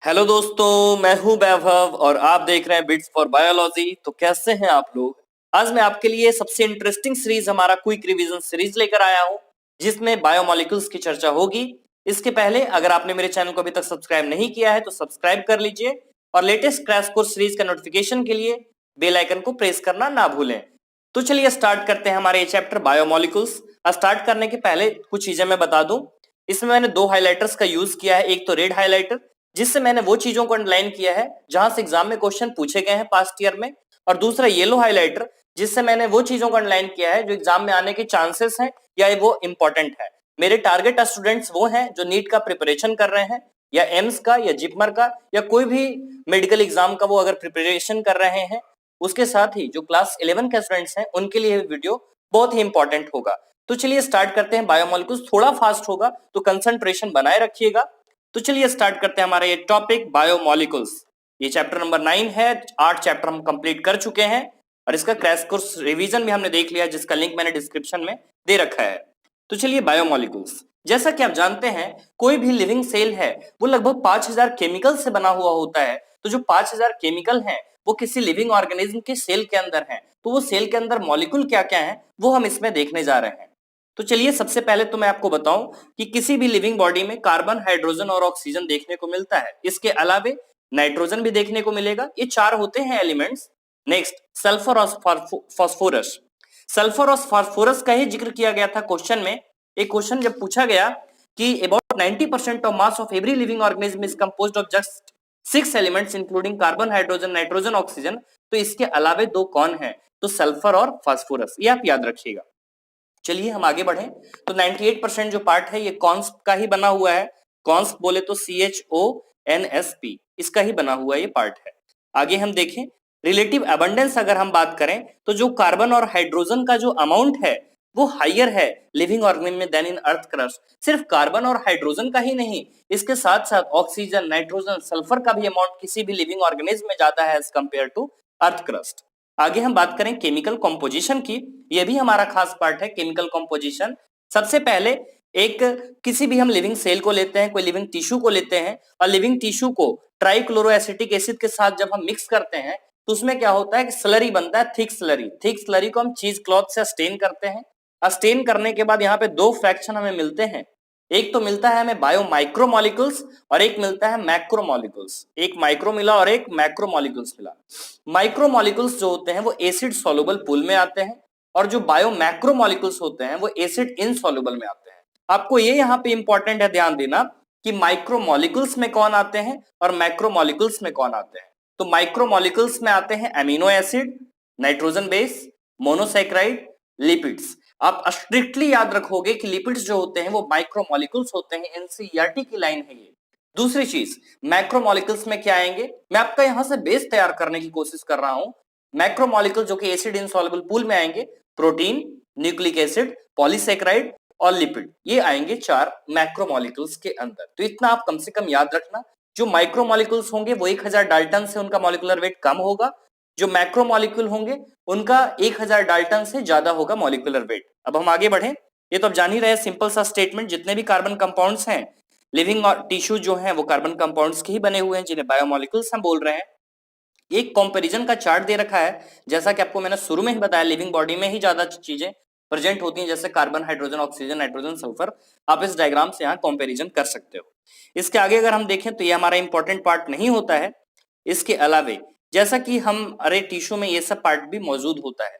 Hello दोस्तों, मैं हूं वैभव और आप देख रहे हैं बिट्स फॉर बायोलॉजी। तो कैसे हैं आप लोग। आज मैं आपके लिए सबसे इंटरेस्टिंग सीरीज हमारा क्विक रिवीजन सीरीज लेकर आया हूं जिसमें बायोमोलिक्यूल्स की चर्चा होगी। इसके पहले अगर आपने मेरे चैनल को अभी तक सब्सक्राइब नहीं किया है तो सब्सक्राइब कर लीजिए और लेटेस्ट क्रैश कोर्स सीरीज का नोटिफिकेशन के लिए बेल आइकन को प्रेस करना ना भूलें। तो चलिए स्टार्ट करते हैं हमारे ये चैप्टर बायोमोलिक्यूल्स। स्टार्ट करने के पहले कुछ चीजें मैं बता दूं। इसमें मैंने दो हाइलाइटर्स का यूज किया है, एक तो रेड हाइलाइटर जिससे मैंने वो चीजों को अंडरलाइन किया है जहां से एग्जाम में क्वेश्चन पूछे गए हैं पास्ट ईयर में, और दूसरा येलो हाइलाइटर जिससे मैंने वो चीजों को अंडरलाइन किया है जो एग्जाम में आने के चांसेस हैं या वो इंपॉर्टेंट है। मेरे टारगेट स्टूडेंट्स वो हैं जो नीट का प्रिपरेशन कर रहे हैं या एम्स का या जिपमर का या कोई भी मेडिकल एग्जाम का वो अगर प्रिपरेशन कर रहे हैं। उसके साथ ही जो क्लास 11 के स्टूडेंट्स हैं उनके लिए वीडियो बहुत ही इंपॉर्टेंट होगा। तो चलिए स्टार्ट करते हैं। बायोमोलिक्यूल्स थोड़ा फास्ट होगा तो कंसंट्रेशन बनाए रखिएगा। तो चलिए स्टार्ट करते हैं हमारा ये टॉपिक बायोमोलिक्यूल्स। ये चैप्टर नंबर 9 है। 8 चैप्टर हम कंप्लीट कर चुके हैं और इसका क्रैश कोर्स रिवीजन भी हमने देख लिया जिसका लिंक मैंने डिस्क्रिप्शन में दे रखा है। तो चलिए बायोमोलिक्यूल्स, जैसा कि आप जानते हैं कोई भी लिविंग सेल है वो लगभग 5000 केमिकल से बना हुआ होता है। तो जो 5000 केमिकल हैं वो किसी लिविंग ऑर्गेनिज्म के सेल के अंदर हैं। तो वो सेल के अंदर मॉलिक्यूल क्या क्या है वो हम इसमें देखने जा रहे हैं। तो चलिए सबसे पहले तो मैं आपको बताऊं कि किसी भी लिविंग बॉडी में कार्बन, हाइड्रोजन और ऑक्सीजन देखने को मिलता है। इसके अलावे नाइट्रोजन भी देखने को मिलेगा। ये चार होते हैं एलिमेंट्स। नेक्स्ट, सल्फर और फास्फोरस। सल्फर और फास्फोरस का ही जिक्र किया गया था क्वेश्चन में। एक क्वेश्चन जब पूछा गया कि about 90% of mass of every living organism is composed of just 6 elements including carbon, hydrogen, nitrogen, oxygen. तो इसके अलावे दो कौन है? तो सल्फर और फास्फोरस, ये आप याद रखिएगा। चलिए हम आगे बढ़ें। तो 98% जो पार्ट है ये कॉन्स का ही बना हुआ है। कॉन्स बोले तो CHONSP, इसका ही बना हुआ ये पार्ट है। आगे हम देखें रिलेटिव अबंडेंस, अगर हम बात करें तो जो कार्बन और हाइड्रोजन का जो अमाउंट है वो हाइयर है लिविंग ऑर्गेनिज्म में देन इन अर्थ क्रस्ट। सिर्फ कार्बन और हाइड्रोजन का ही नहीं, इसके साथ साथ ऑक्सीजन, नाइट्रोजन, सल्फर का भी अमाउंट किसी भी लिविंग ऑर्गेनिज्म में ज्यादा है as compare to earth crust. आगे हम बात करें केमिकल कॉम्पोजिशन की, यह भी हमारा खास पार्ट है केमिकल कॉम्पोजिशन। सबसे पहले एक किसी भी हम लिविंग सेल को लेते हैं, कोई लिविंग टिश्यू को लेते हैं और लिविंग टिश्यू को ट्राइक्लोरोएसिटिक एसिड के साथ जब हम मिक्स करते हैं तो उसमें क्या होता है कि स्लरी बनता है, थिक स्लरी। थिक स्लरी को हम चीज क्लॉथ से स्टेन करते हैं। स्टेन करने के बाद यहाँ पे दो फ्रैक्शन हमें मिलते हैं। एक तो मिलता है हमें बायो माइक्रोमोलिक्यूल्स और एक मिलता है मैक्रोमोलिक्यूल्स। एक माइक्रो मिला और एक मैक्रोमोलिक्यूल्स मिला। माइक्रोमोलिक्यूल्स जो होते हैं वो एसिड सॉल्युबल पूल में आते हैं और जो बायो मैक्रोमोलिक्यूल्स होते हैं वो एसिड इनसॉल्युबल में आते हैं। आपको ये यहाँ पे इंपॉर्टेंट है ध्यान देना कि माइक्रोमोलिक्यूल्स में कौन आते हैं और मैक्रोमोलिक्यूल्स में कौन आते हैं। तो माइक्रोमोलिक्यूल्स में आते हैं amino acid, nitrogen base, monosaccharide, lipids. आप स्ट्रिक्टली याद रखोगे कि लिपिड्स जो होते हैं वो माइक्रोमोलिक्यूल्स होते हैं। एनसीईआरटी की लाइन है ये। दूसरी चीज, मैक्रोमोलिक्यूल्स में क्या आएंगे, मैं आपका यहां से बेस तैयार करने की कोशिश कर रहा हूं। मैक्रोमोलिक्यूल जो कि एसिड इनसॉल्युबल पूल में आएंगे, प्रोटीन, न्यूक्लिक एसिड, पॉलीसैकेराइड और लिपिड, ये आएंगे चार मैक्रोमोलिक्यूल्स के अंदर। तो इतना आप कम से कम याद रखना। जो माइक्रोमोलिक्यूल्स होंगे वो 1000 डाल्टन से उनका मॉलिक्यूलर वेट कम होगा। जो मैक्रोमोलिक्यूल होंगे उनका 1000 डाल्टन से ज्यादा होगा मॉलिक्यूलर वेट। अब हम आगे बढ़ें। ये तो आप जान ही रहे, सिंपल सा स्टेटमेंट, जितने भी कार्बन कंपाउंड्स हैं लिविंग टिश्यू जो है वो कार्बन कंपाउंड्स के ही बने हुए हैं जिन्हें बायोमोलिक्यूल्स हम बोल रहे हैं। एक कंपैरिजन का चार्ट दे रखा है। जैसा कि आपको मैंने शुरू में ही बताया लिविंग बॉडी में ही ज्यादा चीजें प्रेजेंट होती हैं जैसे carbon, hydrogen, oxygen, nitrogen, sulphur. आप इस डायग्राम से यहाँ कंपैरिजन कर सकते हो। इसके आगे अगर हम देखें तो ये हमारा इंपॉर्टेंट पार्ट नहीं होता है। इसके अलावे जैसा कि हम अरे टिश्यू में ये सब पार्ट भी मौजूद होता है।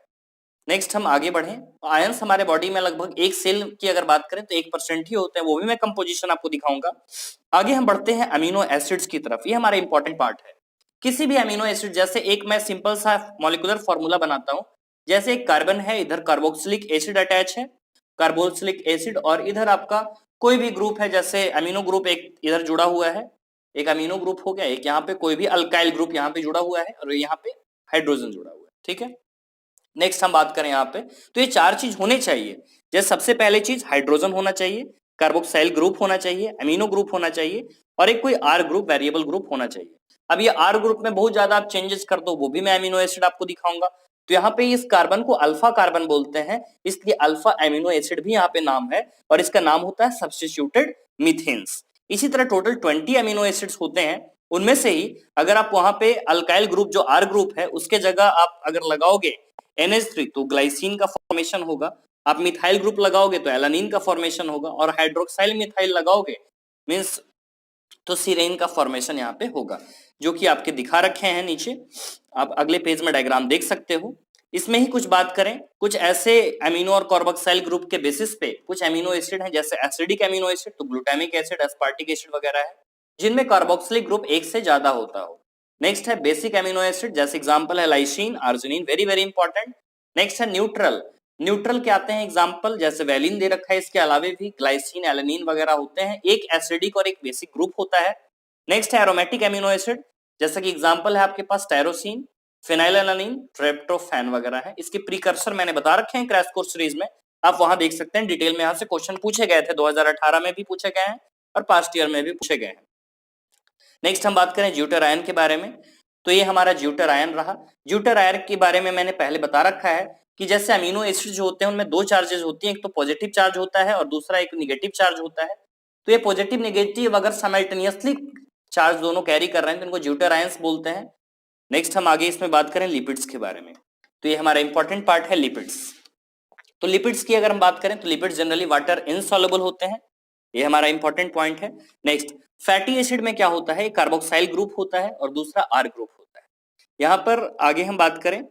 नेक्स्ट हम आगे बढ़ें। आयंस हमारे बॉडी में लगभग एक सेल की अगर बात करें तो 1% ही होते हैं, वो भी मैं कंपोजिशन आपको दिखाऊंगा। आगे हम बढ़ते हैं अमीनो एसिड्स की तरफ। ये हमारा इंपॉर्टेंट पार्ट है। किसी भी अमीनो एसिड, जैसे एक मैं सिंपल सा मॉलिक्यूलर फॉर्मूला बनाता हूं। जैसे एक कार्बन है, इधर कार्बोक्सिलिक एसिड अटैच है, कार्बोक्सिलिक एसिड, और इधर आपका कोई भी ग्रुप है, जैसे अमीनो ग्रुप एक इधर जुड़ा हुआ है, एक अमीनो ग्रुप हो गया, एक यहाँ पे कोई भी अल्काइल ग्रुप यहाँ पे जुड़ा हुआ है और यहाँ पे हाइड्रोजन जुड़ा हुआ है। ठीक है, नेक्स्ट हम बात करें यहाँ पे तो ये चार चीज होने चाहिए। जैसे सबसे पहले चीज हाइड्रोजन होना चाहिए, कार्बोक्साइल ग्रुप होना चाहिए, अमीनो ग्रुप होना चाहिए और एक कोई आर ग्रुप, वेरिएबल ग्रुप होना चाहिए। अब ये आर ग्रुप में बहुत ज्यादा आप चेंजेस कर दो वो भी मैं अमीनो एसिड आपको दिखाऊंगा। तो यहाँ पे इस कार्बन को अल्फा कार्बन बोलते हैं, इसलिए अल्फा अमीनो एसिड भी यहाँ पे नाम है और इसका नाम होता है सब्स्टिट्यूटेड मीथेन्स। इसी तरह टोटल 20 अमीनो एसिड्स होते हैं उनमें से ही अगर आप वहां पे अल्काइल ग्रुप जो R ग्रुप है उसके जगह आप अगर लगाओगे NH3 तो ग्लाइसिन का फॉर्मेशन होगा, आप मिथाइल ग्रुप लगाओगे तो एलानिन का फॉर्मेशन होगा, और हाइड्रोक्साइल मिथाइल लगाओगे मींस तो सीरेन का फॉर्मेशन यहाँ पे होगा, जो कि आपके दिखा रखे हैं नीचे। आप अगले पेज में डायग्राम देख सकते हो। इसमें ही कुछ बात करें, कुछ ऐसे अमीनो और कार्बोक्साइल ग्रुप के बेसिस पे कुछ अमीनो एसिड हैं, जैसे एसिडिक अमीनो एसिड तो ग्लूटामिक एसिड, एस्पार्टिक एसिड वगैरह है, जिनमें कार्बोक्सिलिक ग्रुप एक से ज्यादा होता हो। नेक्स्ट है बेसिक अमीनो एसिड, जैसे एग्जांपल है lysine, arginine, very very important. Next है न्यूट्रल, न्यूट्रल के आते हैं एग्जांपल, जैसे वैलिन दे रखा है, इसके अलावे भी ग्लाइसिन, एलानिन वगैरह होते हैं। एक एसिडिक और एक बेसिक ग्रुप होता है। नेक्स्ट है एरोमेटिक अमीनो एसिड, जैसे कि एग्जांपल है आपके पास टायरोसिन, फिनाइलएलानिन, ट्रिप्टोफैन वगैरह है। इसके प्रीकर्सर मैंने बता रखे हैं क्रैश कोर्स सीरीज में, आप वहां देख सकते हैं डिटेल में। यहाँ से क्वेश्चन पूछे गए थे, 2018 में भी पूछे गए हैं और पास्ट ईयर में भी पूछे गए हैं। नेक्स्ट हम बात करें ज्यूटर आयन के बारे में, तो ये हमारा ज्यूटर आयन रहा। ज्यूटर आयन के बारे में मैंने पहले बता रखा है कि जैसे अमीनो एसिड जो होते हैं उनमें दो चार्जेस होती हैं, एक तो पॉजिटिव चार्ज होता है और दूसरा एक निगेटिव चार्ज होता है। तो ये पॉजिटिव निगेटिव अगर साइमल्टेनियसली चार्ज दोनों कैरी कर रहे हैं तो इनको ज्यूटर आयंस बोलते हैं। नेक्स्ट हम आगे इसमें बात करें लिपिड्स के बारे में, तो ये हमारा इंपॉर्टेंट पार्ट है लिपिड्स। तो लिपिड्स की अगर हम बात करें तो लिपिड्स जनरली वाटर इनसॉल्युबल होते हैं, ये हमारा इंपॉर्टेंट पॉइंट है। नेक्स्ट फैटी एसिड में क्या होता है, कार्बोक्साइल ग्रुप होता है और दूसरा R ग्रुप होता है। यहां पर आगे हम बात करें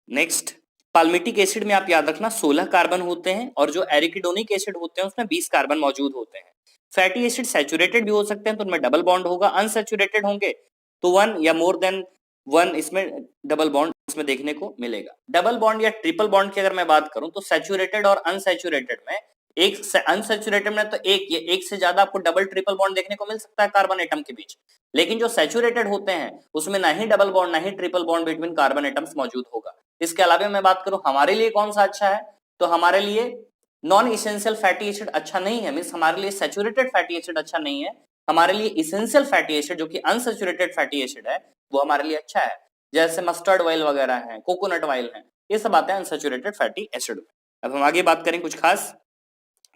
नेक्स्ट पाल्मिटिक एसिड में आप याद रखना 16 कार्बन होते हैं और जो एरिकिडोनिक एसिड होते हैं उसमें 20 कार्बन मौजूद होते हैं। फैटी एसिड सैचुरेटेड भी हो सकते हैं तो उनमें डबल बॉन्ड होगा, अनसैचुरेटेड होंगे तो वन या मोर देन वन इसमें डबल बॉन्ड इसमें देखने को मिलेगा। डबल बॉन्ड या ट्रिपल बॉन्ड की अगर मैं बात करूं तो सैचुरेटेड और अनसैचुरेटेड में एक अनसैचुरेटेड में तो एक से ज्यादा आपको डबल ट्रिपल बॉन्ड देखने को मिल सकता है कार्बन एटम के बीच, लेकिन जो सैचुरेटेड होते हैं उसमें ना ही डबल बॉन्ड ना ही triple bond between carbon atoms मौजूद होगा। इसके अलावा मैं बात करूं हमारे लिए कौन सा अच्छा है, तो हमारे लिए नॉन इसेंशियल फैटी एसिड अच्छा नहीं है, मींस हमारे लिए सैचुरेटेड फैटी एसिड अच्छा नहीं है, हमारे लिए इसेंशियल फैटी एसिड जो कि अनसैचुरेटेड फैटी एसिड है वो हमारे लिए अच्छा है, जैसे मस्टर्ड ऑयल वगैरह है, कोकोनट ऑयल है, ये सब आते हैं अनसैचुरेटेड फैटी एसिड में। अब हम आगे बात करें कुछ खास,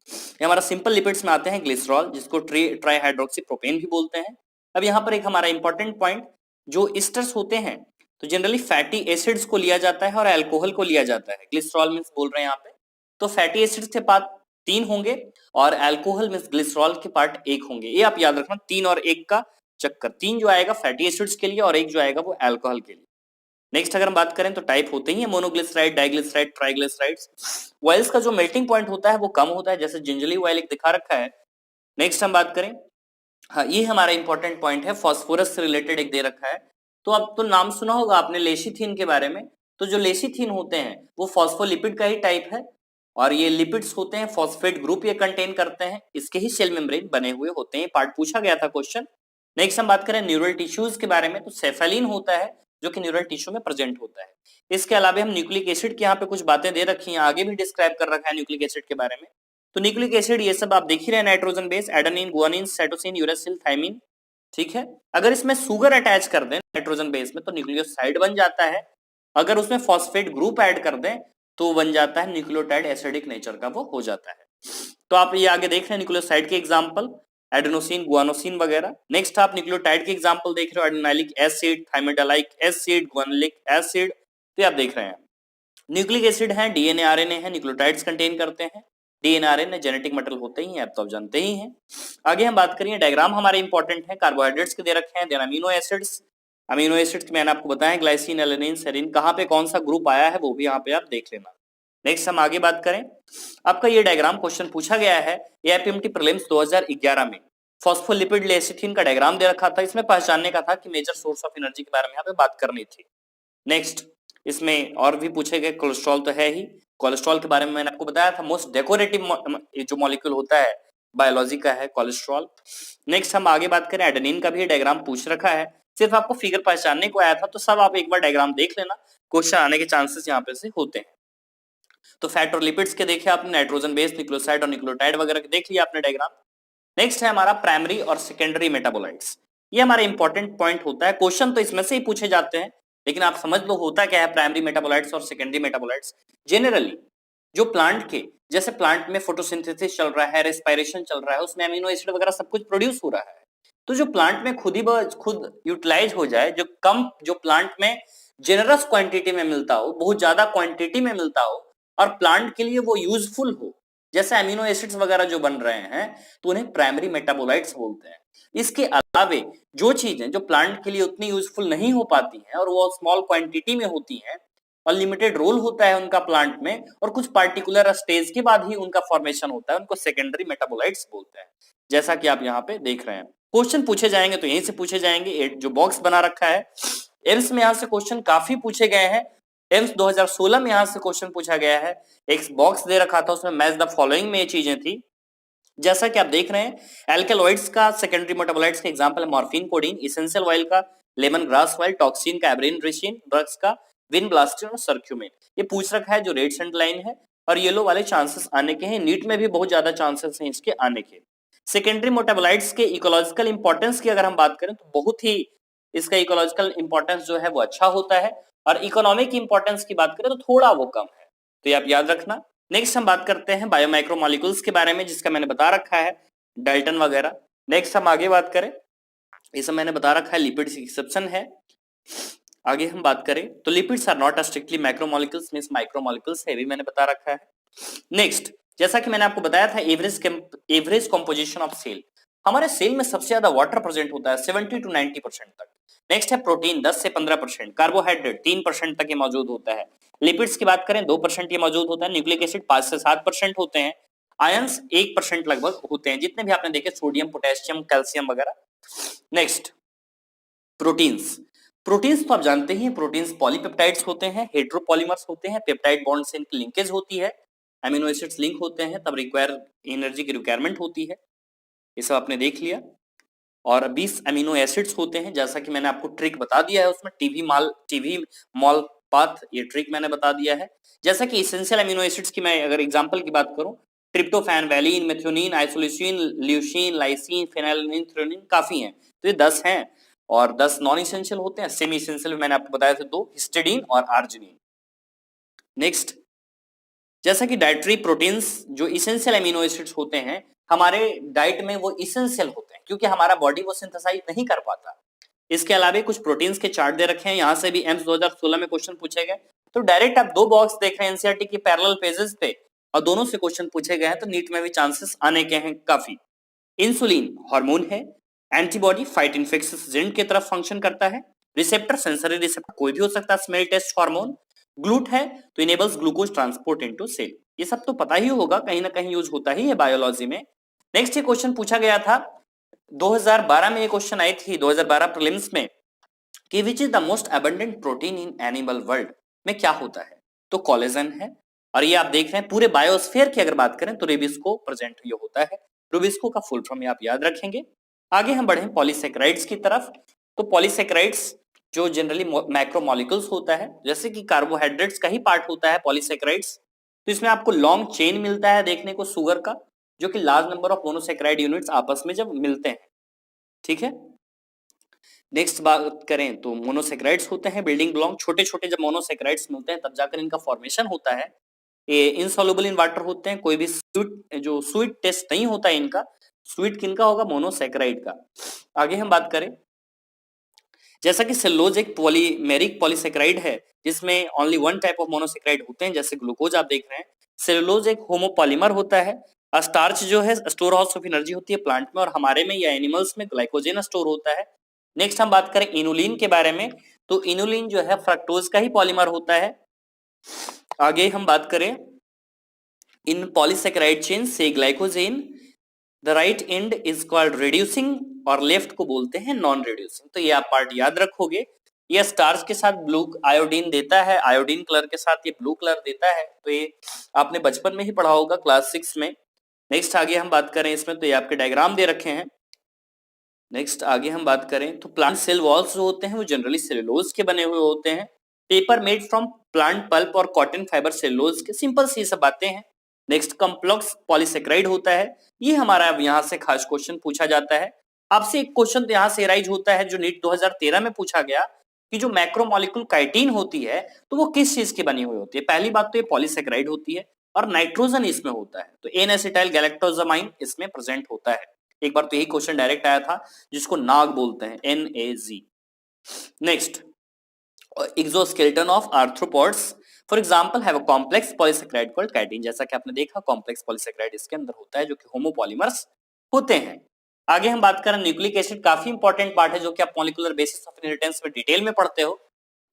ये हमारा सिंपल लिपिड्स में आते हैं ग्लिसरॉल, जिसको ट्राई हाइड्रोक्सी प्रोपेन भी बोलते हैं। अब यहाँ पर एक हमारा इंपॉर्टेंट पॉइंट, जो इस्टर्स होते हैं तो जनरली फैटी एसिड्स को लिया जाता है और अल्कोहल को लिया जाता है। ग्लिसरॉल मींस बोल रहे हैं यहाँ पे, तो फैटी एसिड्स के पार्ट 3 होंगे और अल्कोहल मींस ग्लिसरॉल के पार्ट 1 होंगे। ये आप याद रखना 3 और 1 का चक्कर, 3 जो आएगा फैटी एसिड्स के लिए और 1 जो आएगा वो अल्कोहल के लिए। नेक्स्ट अगर हम बात करें तो टाइप होते ही है मोनोग्लिसराइड, डाइग्लिसराइड, ट्राइग्लिसराइड्स। ऑयल्स का जो मेल्टिंग पॉइंट होता है वो कम होता है, जैसे जिंजली ऑयल एक दिखा रखा है। नेक्स्ट हम बात करें, हाँ ये हमारा इंपॉर्टेंट पॉइंट है, फास्फोरस से रिलेटेड एक दे रखा है। तो अब तो नाम सुना होगा आपने लेशिथीन के बारे में, तो जो लेशिथीन होते हैं वो फॉस्फोलिपिड का ही टाइप है और ये लिपिड्स होते हैं, फॉस्फेट ग्रुप ये कंटेन करते हैं, इसके ही सेल मेम्ब्रेन बने हुए होते हैं। पार्ट पूछा गया था क्वेश्चन। नेक्स्ट हम बात करें न्यूरल टिश्यूज के बारे में, तो सेफेलिन होता है जो कि न्यूरल टिश्यू में प्रेजेंट होता है। इसके अलावा हम न्यूक्लिक एसिड के यहाँ पे कुछ बातें दे रखी हैं, आगे भी डिस्क्राइब कर रखा है न्यूक्लिक एसिड के बारे में। तो न्यूक्लिक एसिड ये सब आप देख ही रहे, nitrogen base, adenine, guanine, cytosine, uracil, thymine, ठीक है। अगर इसमें सुगर अटैच कर दें नाइट्रोजन बेस में तो न्यूक्लियोसाइड बन जाता है, अगर उसमें फॉस्फेट ग्रुप ऐड कर दें तो बन जाता है न्यूक्लियोटाइड, एसिडिक नेचर का वो हो जाता है। तो आप ये आगे देख रहे हैं न्यूक्लियोसाइड के एग्जांपल, एडेनोसिन, गुआनोसिन वगैरह। नेक्स्ट आप न्यूक्लियोटाइड के एग्जांपल देख रहे हो, एडेनाइलिक एसिड, थाइमिडालाइक एसिड, गुआनिलिक एसिड, तो आप देख रहे हैं। न्यूक्लिक एसिड है, डीएनए, आरएनए है, न्यूक्लियोटाइड्स कंटेन करते हैं। डीएनए, आरएनए जेनेटिक मटेरियल होते ही हैं, अब तो आप जानते ही हैं। आगे हम बात करेंगे, डायग्राम हमारे इंपॉर्टेंट है, कार्बोहाइड्रेट्स के दे रखे हैं, then amino acids. Amino acids मैंने आपको बताया ग्लाइसिन, एलेनिन, सेरिन, कहाँ पे कौन सा ग्रुप आया है वो भी यहाँ पे आप देख लेना। नेक्स्ट हम आगे बात करें, आपका ये डायग्राम क्वेश्चन पूछा गया है एआईपीएमटी प्रीलिम्स 2011 में, फॉस्फोलिपिड लेसिथिन का डायग्राम दे रखा था, इसमें पहचानने का था कि मेजर सोर्स ऑफ एनर्जी के बारे में यहाँ पे बात करनी थी। नेक्स्ट इसमें और भी पूछे गए, कोलेस्ट्रॉल तो है ही, कोलेस्ट्रॉल के बारे में मैंने आपको बताया था, मोस्ट डेकोरेटिव जो मॉलिक्यूल होता है बायोलॉजी का है कोलेस्ट्रॉल। नेक्स्ट हम आगे बात करें, एडेनिन का भी डायग्राम पूछ रखा है, सिर्फ आपको फिगर पहचानने को आया था, तो सब आप एक बार डायग्राम देख लेना, क्वेश्चन आने के चांसेस यहाँ पे से होते हैं। तो फैट और लिपिड्स के देखे आपने, नाइट्रोजन बेस, न्यूक्लियोसाइड और न्यूक्लियोटाइड वगैरह के देख लिया आपने डायग्राम। नेक्स्ट है हमारा प्राइमरी और सेकेंडरी मेटाबोलाइट्स, ये हमारा इंपॉर्टेंट पॉइंट होता है, क्वेश्चन तो इसमें से ही पूछे जाते हैं, लेकिन आप समझ लो होता क्या है प्राइमरी मेटाबोलाइट्स और सेकेंडरी मेटाबोलाइट्स। जनरली जो प्लांट के, जैसे प्लांट में फोटोसिंथेसिस चल रहा है, रेस्पिरेशन चल रहा है, उसमें अमीनो एसिड वगैरह सब कुछ प्रोड्यूस हो रहा है, तो जो प्लांट में खुद यूटिलाइज हो जाए, जो प्लांट में जेनरस क्वांटिटी में मिलता हो, बहुत ज्यादा क्वांटिटी में मिलता हो और प्लांट के लिए वो यूजफुल हो, जैसे अमीनो एसिड्स वगैरह जो बन रहे हैं, तो उन्हें प्राइमरी मेटाबोलाइट्स बोलते हैं। इसके अलावे जो चीजें जो प्लांट के लिए उतनी यूजफुल नहीं हो पाती हैं और वो स्मॉल क्वांटिटी में होती हैं और लिमिटेड रोल होता है उनका प्लांट में और कुछ पार्टिकुलर स्टेज के बाद ही उनका फॉर्मेशन होता है, उनको सेकेंडरी मेटाबोलाइट्स बोलते हैं, जैसा कि आप यहाँ पे देख रहे हैं। क्वेश्चन पूछे जाएंगे तो यहीं से पूछे जाएंगे, जो बॉक्स बना रखा है एम्स में, यहाँ से क्वेश्चन काफी पूछे गए हैं। एम्स 2016 में यहाँ से क्वेश्चन पूछा गया है, एक बॉक्स दे रखा था, उसमें मैच द फॉलोइंग में ये चीजें थी, जैसा कि आप देख रहे हैं। एल्केलॉइड्स का सेकेंडरी मेटाबोलाइट्स का एग्जांपल है मॉर्फिन, कोडीन, एसेंशियल ऑयल का लेमन ग्रास ऑयल, टॉक्सिन का एब्रेन रिसिन, ड्रग्स का विनब्लास्टिन और सर्क्यूमिन। ये पूछ रखा है जो रेड सेंड लाइन है, और येलो वाले चांसेस आने के हैं, नीट में भी बहुत ज्यादा चांसेस हैं इसके आने के। सेकेंडरी मेटाबोलाइट्स के इकोलॉजिकल इंपॉर्टेंस की अगर हम बात करें तो बहुत ही इसका इकोलॉजिकल इंपॉर्टेंस जो है वो अच्छा होता है, और इकोनॉमिक इंपॉर्टेंस की बात करें तो थोड़ा वो कम है, तो ये आप याद रखना। नेक्स्ट हम बात करते हैं बायोमाइक्रोमोलिक्यूल्स के बारे में, जिसका मैंने बता रखा है डाल्टन वगैरह। नेक्स्ट हम आगे बात करें, ये सब मैंने बता रखा है, लिपिड्स एक्सेप्शन है। आगे हम बात करें तो lipids are not strictly macromolecules, means micromolecules है, भी मैंने बता रखा है। नेक्स्ट, जैसा कि मैंने आपको बताया था एवरेज कंपोजिशन ऑफ सेल, हमारे सेल में सबसे ज्यादा वाटर प्रेजेंट होता है 70 to 90% तक। नेक्स्ट है प्रोटीन 10 से 15%, कार्बोहाइड्रेट 3% तक ये मौजूद होता है। लिपिड्स की बात करें 2% ये मौजूद होता है, न्यूक्लिक एसिड 5 से 7% होते हैं, आयंस 1% लगभग होते हैं, जितने भी आपने देखे सोडियम, पोटेशियम, कैल्शियम वगैरह। नेक्स्ट प्रोटीन्स, प्रोटीन्स तो आप जानते ही हैं, प्रोटीन्स पॉलीपेप्टाइड्स होते हैं, हेट्रोपॉलीमर्स होते हैं, पेप्टाइड बॉन्ड से इनकी लिंकेज होती है, अमीनो एसिड्स लिंक होते हैं, तब एनर्जी की रिक्वायरमेंट होती है, ये सब आपने देख लिया। और 20 अमीनो एसिड्स होते हैं, जैसा कि मैंने आपको ट्रिक बता दिया है, उसमें टीवी मॉल पाथ, ये ट्रिक मैंने बता दिया है। जैसा कि इसेंशियल अमीनो एसिड्स की मैं अगर एग्जांपल की बात करूं, tryptophan, valine, methionine, isoleucine, leucine, lysine, phenylalanine, threonine, काफी हैं, तो ये 10 हैं। और 10 नॉन इसेंशियल होते हैं, सेमी इसेंशियल मैंने आपको बताया था 2, हिस्टिडीन और आर्जिनिन। नेक्स्ट, जैसा कि डाइटरी प्रोटीन्स जो इसेंशियल अमीनो एसिड्स होते हैं, हमारे डाइट में वो इसेंशियल होते हैं, क्योंकि हमारा बॉडी वो सिंथेसाइज नहीं कर पाता। इसके अलावा कुछ प्रोटीन्स के चार्ट दे रखे हैं, यहां से भी एम्स 2016 में क्वेश्चन पूछे गए, तो डायरेक्ट आप 2 बॉक्स देख रहे हैं एनसीईआरटी की पैरेलल पेजेस पे, और दोनों से क्वेश्चन पूछे गए हैं, तो नीट में भी चांसेस आने के हैं काफी। इंसुलिन हार्मोन है, एंटीबॉडी फाइट इन्फेक्शियस एजेंट की तरफ फंक्शन करता है, रिसेप्टर सेंसरी रिसेप्टर कोई भी हो सकता है, स्मेल टेस्ट हार्मोन, ग्लूट है तो enables glucose transport into cell, ये सब तो पता ही होगा, कहीं ना कहीं यूज होता ही है बायोलॉजी में। नेक्स्ट ये क्वेश्चन पूछा गया था 2012 में, ये क्वेश्चन आई थी 2012 प्रीलिम्स में, कि which is the most abundant protein in animal world में क्या होता है, तो कोलेजन है। और ये आप देख रहे हैं पूरे बायोस्फीयर की अगर बात करें तो रेबिस्को प्रेजेंट ये होता है, रेबिस्को का फुल फॉर्म आप याद रखेंगे। आगे हम बढ़े पॉलीसेकेराइड्स की तरफ, तो पॉलीसेकेराइड्स जो जनरली मैक्रोमोलिक्यूल्स होता है, जैसे कि कार्बोहाइड्रेट्स का ही पार्ट होता है पॉलीसेकेराइड्स, तो इसमें आपको लॉन्ग चेन मिलता है देखने को शुगर का, जो कि large number of monosaccharide units आपस में जब मिलते हैं, ठीक है। नेक्स्ट बात करें तो मोनोसेकेराइड्स होते हैं बिल्डिंग ब्लॉक, छोटे छोटे जब मोनोसेकेराइड्स मिलते हैं तब जाकर इनका फॉर्मेशन होता है। ये इनसॉल्युबल इन वाटर होते हैं, कोई भी स्वीट टेस्ट नहीं होता है इनका, स्वीट किनका होगा, मोनोसेकेराइड का। आगे हम बात करें, जैसा कि सेलुलोज एक पॉलीमेरिक पॉलीसेकेराइड है, जिसमें only one type of monosaccharide होते हैं, जैसे ग्लूकोज आप देख रहे हैं। सेलुलोज एक होमोपॉलीमर होता है। स्टार्च जो है स्टोर हाउस ऑफ एनर्जी होती है प्लांट में, और हमारे में या एनिमल्स में ग्लाइकोजन स्टोर होता है। नेक्स्ट हम बात करें इनुलिन के बारे में, तो इनुलिन जो है फ्रक्टोज का ही पॉलीमर होता है। आगे हम बात करें इन पॉलीसेकेराइड चेन से glycogen, the right and is called reducing और लेफ्ट को बोलते हैं नॉन रिड्यूसिंग, तो ये आप पार्ट याद रखोगे। ये स्टार्च के साथ ब्लू आयोडीन देता है, आयोडीन कलर के साथ ये ब्लू कलर देता है, तो ये आपने बचपन में ही पढ़ा होगा क्लास 6 में। नेक्स्ट आगे हम बात करें इसमें, तो ये आपके डायग्राम दे रखे हैं। नेक्स्ट आगे हम बात करें तो प्लांट सेल वॉल्स जो होते हैं वो जनरली सेलुलोज के बने हुए होते हैं। Paper made from plant pulp और कॉटन फाइबर सेलुलोज के, सिंपल सी सब बातें हैं। नेक्स्ट कॉम्प्लेक्स पॉलीसेकेराइड होता है, ये हमारा अब यहाँ से खास क्वेश्चन पूछा जाता है आपसे। एक क्वेश्चन तो यहाँ से राइज होता है जो नीट 2013 में पूछा गया, कि जो मैक्रोमोलिक्यूल काइटिन होती है तो वो किस चीज की बनी हुई होती है। पहली बात तो ये पॉलीसेकेराइड होती है और नाइट्रोजन इसमें होता है, तो एन एसिटाइल गैलेक्टोजामाइन इसमें प्रेजेंट होता है। एक बार तो यही क्वेश्चन डायरेक्ट आया था, जिसको नाग बोलते हैं, NAG। Next, exoskeleton of arthropods for example have a complex polysaccharide called chitin. जैसा कि आपने देखा कॉम्प्लेक्स पॉलीसेकेराइड इसके अंदर होता है जो कि होमोपॉलीमर्स होते हैं। आगे हम बात करें न्यूक्लिक एसिड, काफी इंपॉर्टेंट पार्ट है जो कि आप मॉलिक्यूलर बेसिस ऑफ इनहेरिटेंस में डिटेल में पढ़ते हो,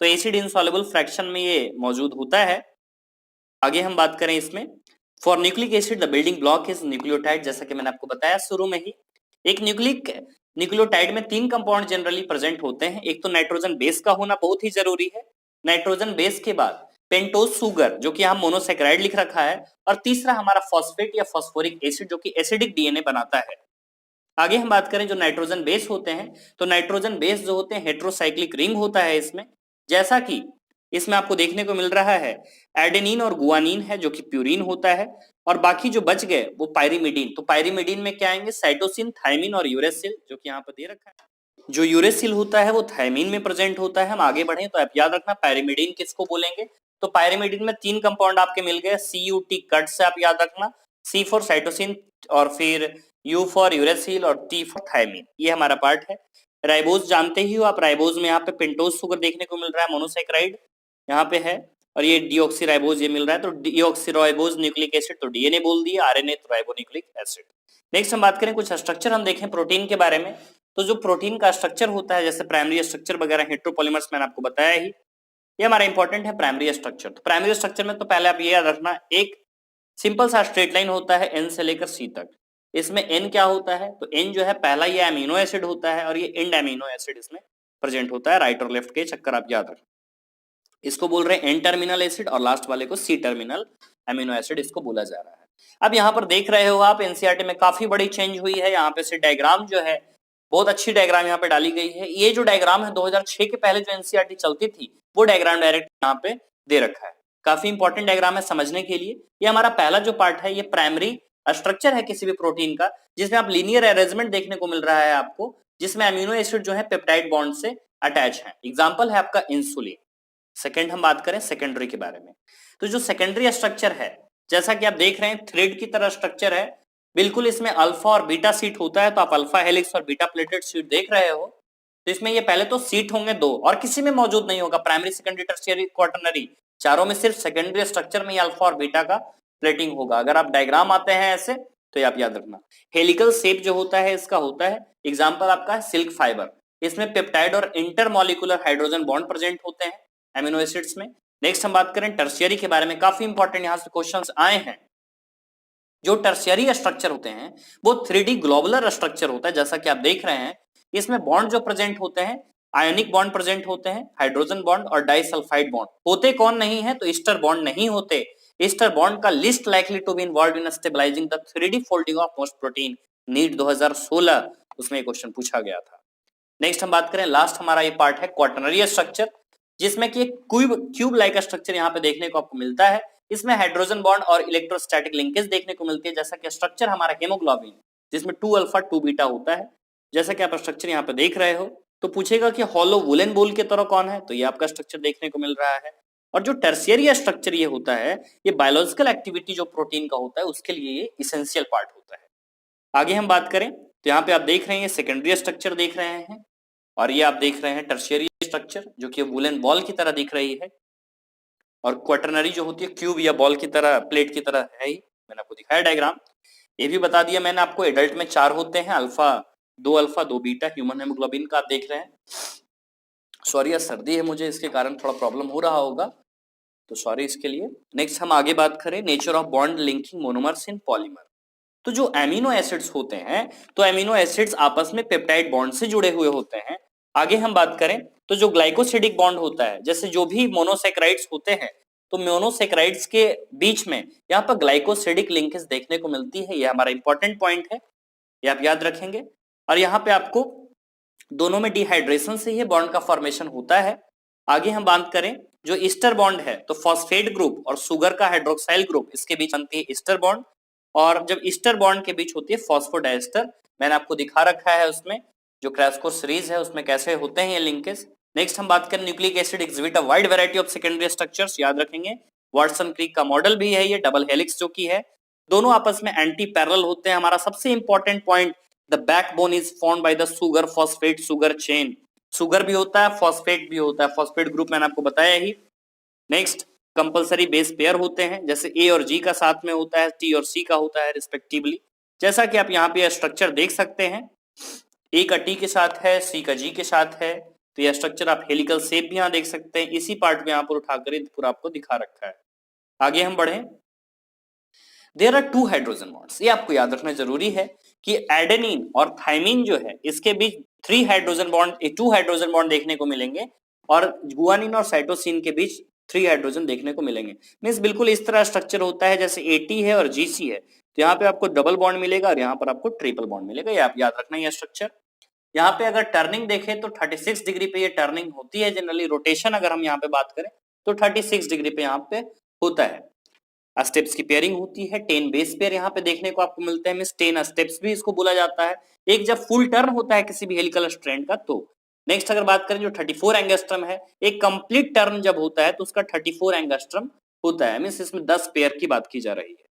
तो एसिड इनसॉल्युबल फ्रैक्शन में ये मौजूद होता है। आगे हम बात करें इसमें, for nucleic acid the building block is nucleotide. जैसा कि मैंने आपको बताया शुरू में ही, एक न्यूक्लियोटाइड में 3 कंपाउंड जनरली प्रेजेंट होते हैं। एक तो नाइट्रोजन बेस का होना बहुत ही जरूरी है, नाइट्रोजन बेस के बाद पेंटोज सुगर जो कि यहाँ मोनोसेकेराइड लिख रखा है, और तीसरा हमारा फॉस्फेट या फॉस्फोरिक एसिड जो कि एसिडिक डीएनए बनाता है। आगे हम बात करें जो नाइट्रोजन बेस होते हैं, तो नाइट्रोजन बेस जो होते हैं हेट्रोसाइक्लिक रिंग होता है इसमें, जैसा कि इसमें आपको देखने को मिल रहा है एडेनिन और गुआनिन है जो कि प्यूरिन होता है, और बाकी जो बच गए वो पायरिमिडीन। तो पायरिमिडीन में क्या आएंगे, साइटोसिन, थायमिन और यूरेसिल, जो कि यहाँ पर दे रखा है। जो यूरेसिल होता है वो थायमिन में प्रेजेंट होता है। हम आगे बढ़े तो आप याद रखना पायरिमिडीन किसको बोलेंगे, तो पायरिमिडीन में 3 कंपाउंड आपके मिल गए, CUT कट से आप याद रखना, C फॉर साइटोसिन और फिर U फॉर यूरेसिल और T फॉर थायमिन, ये हमारा पार्ट है। राइबोज जानते ही हो आप, राइबोज में यहाँ पे पेंटोज सुगर देखने को मिल रहा है, मोनोसेकेराइड यहाँ पे है, और ये डीऑक्सीराइबोज ये मिल रहा है, तो डीऑक्सीराइबोज न्यूक्लिक एसिड तो डीएनए बोल दिया, आरएनए तो राइबोन्यूक्लिक एसिड। नेक्स्ट हम बात करें कुछ स्ट्रक्चर हम देखें प्रोटीन के बारे में, तो जो प्रोटीन का स्ट्रक्चर होता है जैसे प्राइमरी स्ट्रक्चर वगैरह हेट्रोपॉलीमर्स मैंने आपको बताया ही, ये हमारा इंपॉर्टेंट है प्राइमरी स्ट्रक्चर। तो प्राइमरी स्ट्रक्चर में तो पहले आप ये याद रखना, एक सिंपल सा स्ट्रेट लाइन होता है N से लेकर C तक। इसमें N क्या होता है, तो N जो है पहला ये अमीनो एसिड होता है, और ये एंड अमीनो एसिड इसमें प्रेजेंट होता है, राइट और लेफ्ट के चक्कर आप याद रखना। इसको बोल रहे हैं N टर्मिनल एसिड, और लास्ट वाले को C टर्मिनल अमीनो एसिड इसको बोला जा रहा है। अब यहाँ पर देख रहे हो आप एनसीईआरटी में काफी बड़ी चेंज हुई है, यहाँ पे से डायग्राम जो है बहुत अच्छी डायग्राम यहाँ पे डाली गई है। ये जो डायग्राम है 2006 के पहले जो एनसीईआरटी चलती थी वो डायग्राम डायरेक्ट यहाँ पे दे रखा है, काफी इंपॉर्टेंट डायग्राम है समझने के लिए। ये हमारा पहला जो पार्ट है ये प्राइमरी स्ट्रक्चर है किसी भी प्रोटीन का, जिसमें आप लीनियर अरेंजमेंट देखने को मिल रहा है आपको, जिसमें अमीनो एसिड जो है पेप्टाइड बॉन्ड से अटैच है। एग्जाम्पल है आपका इंसुलिन। सेकेंड हम बात करें सेकेंडरी के बारे में, तो जो सेकेंडरी स्ट्रक्चर है जैसा कि आप देख रहे हैं थ्रेड की तरह स्ट्रक्चर है, बिल्कुल इसमें अल्फा और बीटा सीट होता है, तो आप अल्फा हेलिक्स और बीटा प्लेटेड सीट देख रहे हो, तो इसमें ये पहले तो सीट होंगे 2 और किसी में मौजूद नहीं होगा, प्राइमरी सेकेंडरी टर्शियरी क्वाटरनरी चारों में सिर्फ सेकेंडरी स्ट्रक्चर में ही अल्फा और बीटा का प्लेटिंग होगा। अगर आप डायग्राम आते हैं ऐसे तो आप याद रखना, हेलिकल शेप जो होता है इसका होता है, एग्जाम्पल आपका है सिल्क फाइबर, इसमें पेप्टाइड और इंटरमॉलिक्यूलर हाइड्रोजन बॉन्ड प्रेजेंट होते हैं एमिनो एसिड्स में। नेक्स्ट हम बात करें टर्शियरी के बारे में, काफी इंपॉर्टेंट यहां से क्वेश्चंस आए हैं। जो टर्शियरी स्ट्रक्चर होते हैं वो 3D ग्लोबुलर स्ट्रक्चर होता है, जैसा कि आप देख रहे हैं इसमें बॉन्ड जो प्रेजेंट होते हैं आयोनिक बॉन्ड प्रेजेंट होते हैं, हाइड्रोजन बॉन्ड और डाइसल्फाइड बॉन्ड होते कौन नहीं है, तो ईस्टर बॉन्ड नहीं होते। ईस्टर बॉन्ड का least likely to be involve in stabilising the 3D folding of most protein, NEET 2016 उसमें क्वेश्चन पूछा गया था। नेक्स्ट हम बात करें लास्ट हमारा ये पार्ट है क्वाटरनरी स्ट्रक्चर, जिसमें कि एक क्यूब लाइक स्ट्रक्चर यहाँ पे देखने को आपको मिलता है। इसमें हाइड्रोजन बॉन्ड और इलेक्ट्रोस्टैटिक लिंकेज देखने को मिलती है, जैसा कि स्ट्रक्चर हमारा हेमोग्लोबिन जिसमें 2 अल्फा 2 बीटा होता है, जैसा कि आप स्ट्रक्चर यहाँ पे देख रहे हो। तो पूछेगा कि हॉलो वुलन बोल के तरह कौन है, तो ये आपका स्ट्रक्चर देखने को मिल रहा है। और जो टर्शियरी स्ट्रक्चर ये होता है ये बायोलॉजिकल एक्टिविटी जो प्रोटीन का होता है उसके लिए ये इसेंशियल पार्ट होता है। आगे हम बात करें तो यहाँ पे आप देख रहे हैं सेकेंडरी स्ट्रक्चर देख रहे हैं, और ये आप देख रहे हैं टर्शियरी स्ट्रक्चर जो कि वुलन बॉल की तरह दिख रही है, और क्वाटरनरी जो होती है क्यूब या बॉल की तरह प्लेट की तरह है ही, मैंने आपको दिखाया डायग्राम। ये भी बता दिया मैंने आपको एडल्ट में 4 होते हैं, अल्फा 2 बीटा ह्यूमन हेमोग्लोबिन का आप देख रहे हैं। सॉरी यार सर्दी है मुझे, इसके कारण थोड़ा प्रॉब्लम हो रहा होगा, तो सॉरी इसके लिए। नेक्स्ट हम आगे बात करें nature of bond linking monomers in polymer. तो जो एमिनो एसिड्स होते हैं तो एमिनो एसिड्स आपस में पेप्टाइड बॉन्ड से जुड़े हुए होते हैं। आगे हम बात करें तो जो ग्लाइकोसिडिक बॉन्ड होता है, जैसे जो भी मोनोसेक्राइड्स होते हैं तो मोनोसेक्राइड्स के बीच में यहाँ पर ग्लाइकोसिडिक लिंकेज देखने को मिलती है, ये हमारा इंपॉर्टेंट पॉइंट है, ये आप याद रखेंगे। और यहाँ पे आपको दोनों में डिहाइड्रेशन से ही बॉन्ड का फॉर्मेशन होता है। आगे हम बात करें जो ईस्टर बॉन्ड है तो फॉस्फेट ग्रुप और शुगर का हाइड्रोक्साइल ग्रुप इसके बीच बनती है ईस्टर बॉन्ड, और जब ईस्टर बॉन्ड के बीच होती है फॉस्फोडाइस्टर, मैंने आपको दिखा रखा है उसमें जो क्रैश कोर्स सीरीज है उसमें कैसे होते हैं ये लिंकेज। नेक्स्ट हम बात करें nucleic acid exhibit a wide variety of secondary structures, याद रखेंगे वाटसन क्रिक का मॉडल भी है ये, डबल हेलिक्स जो की है, दोनों आपस में एंटी पैरेलल होते हैं। हमारा सबसे important point the backbone is formed by the sugar phosphate sugar chain. Sugar भी होता है, फॉस्फेट भी होता है, फॉस्फेट ग्रुप मैंने आपको बताया ही। नेक्स्ट, कंपलसरी बेस पेयर होते हैं, जैसे ए और जी का साथ में होता है, टी और सी का होता है रिस्पेक्टिवली। जैसा कि आप यहाँ पे स्ट्रक्चर देख सकते हैं, ए का टी के साथ है, सी का जी के साथ है, तो यह स्ट्रक्चर आप हेलिकल शेप भी यहाँ देख सकते हैं। इसी पार्ट में यहाँ पर उठाकर पूरा आपको दिखा रखा है। आगे हम बढ़े, देयर आर 2 हाइड्रोजन बॉन्ड्स। ये आपको याद रखना जरूरी है कि एडेनिन और थाइमिन जो है इसके बीच 2 हाइड्रोजन बॉन्ड देखने को मिलेंगे, और गुआनिन और साइटोसिन के बीच 3 हाइड्रोजन देखने को मिलेंगे। मींस बिल्कुल इस तरह स्ट्रक्चर होता है जैसे एटी है और जीसी है, तो यहाँ पे आपको डबल बॉन्ड मिलेगा और यहाँ पर आपको ट्रिपल बॉन्ड मिलेगा। ये आप याद रखना ये स्ट्रक्चर। यहाँ पे अगर टर्निंग देखें तो 36 डिग्री पे ये टर्निंग होती है जनरली। रोटेशन अगर हम यहाँ पे बात करें तो 36 डिग्री पे यहाँ पे होता है। स्टेप्स की पेयरिंग होती है, 10 बेस पेयर यहाँ पे देखने को आपको मिलते हैं, मींस 10 स्टेप्स भी इसको बोला जाता है। एक जब फुल टर्न होता है किसी भी हेलिकल स्ट्रैंड का तो। नेक्स्ट अगर बात करें जो 34 एंगस्ट्रम है, एक कंप्लीट टर्न जब होता है तो उसका 34 एंगस्ट्रम होता है, मींस इसमें 10 पेयर की बात की जा रही है।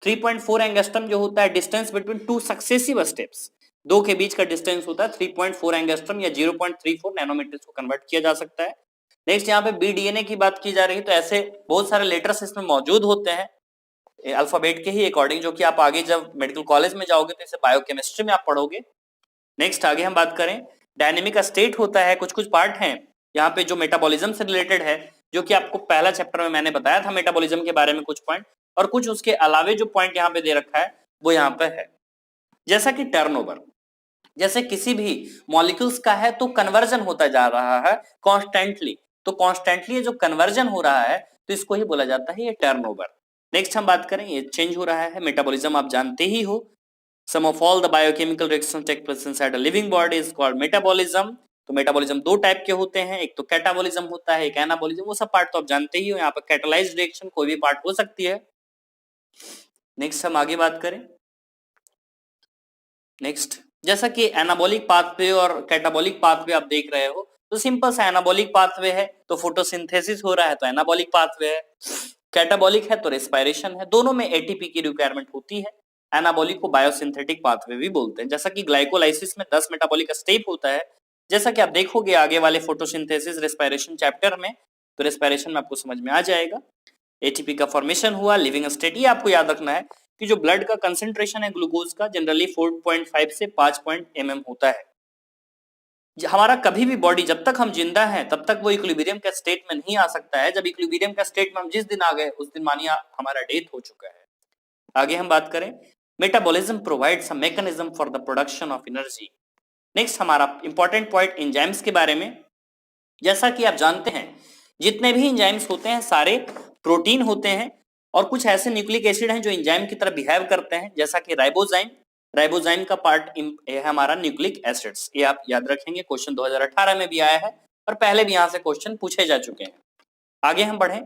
3.4 एंगस्ट्रम जो होता है डिस्टेंस बिटवीन 2 सक्सेसिव स्टेप्स, दो के बीच का डिस्टेंस होता है 3.4 एंगस्ट्रम या 0.34 नैनोमीटर को कन्वर्ट किया जा सकता है। नेक्स्ट यहाँ पे बीडीएनए की बात की जा रही है, तो ऐसे बहुत सारे लेटर्स इसमें मौजूद होते हैं अल्फाबेट के ही अकॉर्डिंग, जो कि आप आगे जब मेडिकल कॉलेज में जाओगे तो इसे बायोकेमिस्ट्री में आप पढ़ोगे। नेक्स्ट आगे हम बात करें, डायनेमिक स्टेट होता है, कुछ कुछ पार्ट हैं यहाँ पे जो मेटाबॉलिज्म से रिलेटेड है, जो कि आपको पहला चैप्टर में मैंने बताया था मेटाबॉलिज्म के बारे में कुछ पॉइंट, और कुछ उसके अलावे जो पॉइंट यहाँ पे दे रखा है वो यहाँ पे है। जैसा कि टर्नओवर, जैसे किसी भी मॉलिक्यूल्स का है तो कन्वर्जन होता जा रहा है कॉन्स्टेंटली, तो कॉन्स्टेंटली जो कन्वर्जन हो रहा है तो इसको ही बोला जाता है ये टर्नओवर। नेक्स्ट हम बात करें, ये चेंज हो रहा है। मेटाबॉलिज्म आप जानते ही हो, sum of all the biochemical reactions take place inside a living body is called metabolism. तो मेटाबॉलिज्म दो टाइप के होते हैं, एक तो कैटाबॉलिज्म होता है, एक एनाबॉलिज्म। वो सब पार्ट तो आप जानते ही हो, यहाँ पर कैटालाइज्ड रिएक्शन कोई भी पार्ट हो सकती है। नेक्स्ट हम आगे बात करें, नेक्स्ट जैसा कि एनाबॉलिक पाथवे और कैटाबॉलिक पाथवे आप देख रहे हो, तो सिंपल सा एनाबॉलिक पाथवे है तो फोटोसिंथेसिस हो रहा है तो एनाबॉलिक पाथवे है, कैटाबॉलिक है तो रेस्पिरेशन है। दोनों में एटीपी की रिक्वायरमेंट होती है। एनाबॉलिक को बायोसिंथेटिक पाथवे भी बोलते हैं। जैसा कि ग्लाइकोलाइसिस में 10 मेटाबॉलिक स्टेप होता है, जैसा कि आप देखोगे आगे वाले फोटोसिंथेसिस रेस्पिरेशन चैप्टर में, तो रेस्पिरेशन में आपको समझ में आ जाएगा। एटीपी का फॉर्मेशन हुआ, लिविंग स्टेट, ये आपको याद रखना है कि जो ब्लड का कंसेंट्रेशन है ग्लूकोज का जनरली 4.5 से 5 mm होता है। हमारा कभी भी बॉडी जब तक हम जिंदा हैं तब तक वो इक्विलिब्रियम का स्टेट में नहीं आ सकता है। जब इक्विलिब्रियम का स्टेट में हम जिस दिन आ गए उस दिन मानिए हमारा डेथ हो चुका है। आगे हम बात करें, metabolism provides a mechanism for the production of energy. Next हमारा इंपॉर्टेंट पॉइंट एंजाइम्स के बारे में। जैसा कि आप जानते हैं जितने भी एंजाइम्स होते हैं सारे प्रोटीन होते हैं, और कुछ ऐसे न्यूक्लिक एसिड हैं जो एंजाइम की तरह बिहेव करते हैं, जैसा कि राइबोजाइम। राइबोजाइम का पार्ट है हमारा न्यूक्लिक एसिड्स, ये आप याद रखेंगे, क्वेश्चन 2018 में भी आया है और पहले भी यहाँ से क्वेश्चन पूछे जा चुके हैं। आगे हम बढ़े,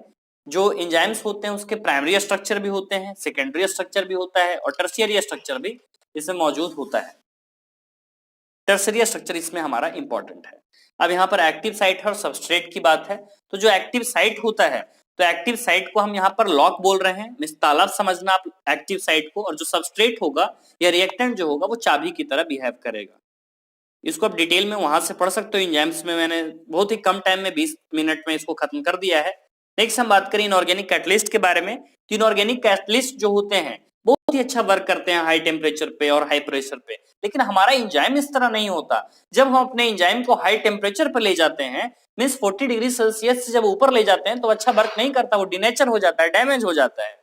जो एंजाइम्स होते हैं उसके प्राइमरी स्ट्रक्चर भी होते हैं, सेकेंडरी स्ट्रक्चर भी होता है और टर्शियरी स्ट्रक्चर भी इसमें मौजूद होता है। टर्शियरी स्ट्रक्चर इसमें हमारा इंपॉर्टेंट है। अब यहाँ पर एक्टिव साइट और सबस्ट्रेट की बात है, तो जो एक्टिव साइट होता है तो एक्टिव साइट को हम यहाँ पर लॉक बोल रहे हैं, मिस ताला समझना आप एक्टिव साइट को, और जो सबस्ट्रेट होगा या रिएक्टेंट जो होगा वो चाबी की तरह बिहेव करेगा। इसको आप डिटेल में वहां से पढ़ सकते हो, एंजाइम्स में मैंने बहुत ही कम टाइम में 20 मिनट में इसको खत्म कर दिया है। नेक्स्ट हम बात करें इनऑर्गेनिक कैटलिस्ट के बारे में। तो इनऑर्गेनिक कैटलिस्ट जो होते हैं बहुत ही अच्छा वर्क करते हैं हाई टेम्परेचर पे और हाई प्रेशर पे, लेकिन हमारा एंजाइम इस तरह नहीं होता। जब हम अपने एंजाइम को हाई टेम्परेचर पर ले जाते हैं, मींस 40 डिग्री सेल्सियस से जब ऊपर ले जाते हैं तो अच्छा वर्क नहीं करता, वो डिनेचर हो जाता है, डैमेज हो जाता है।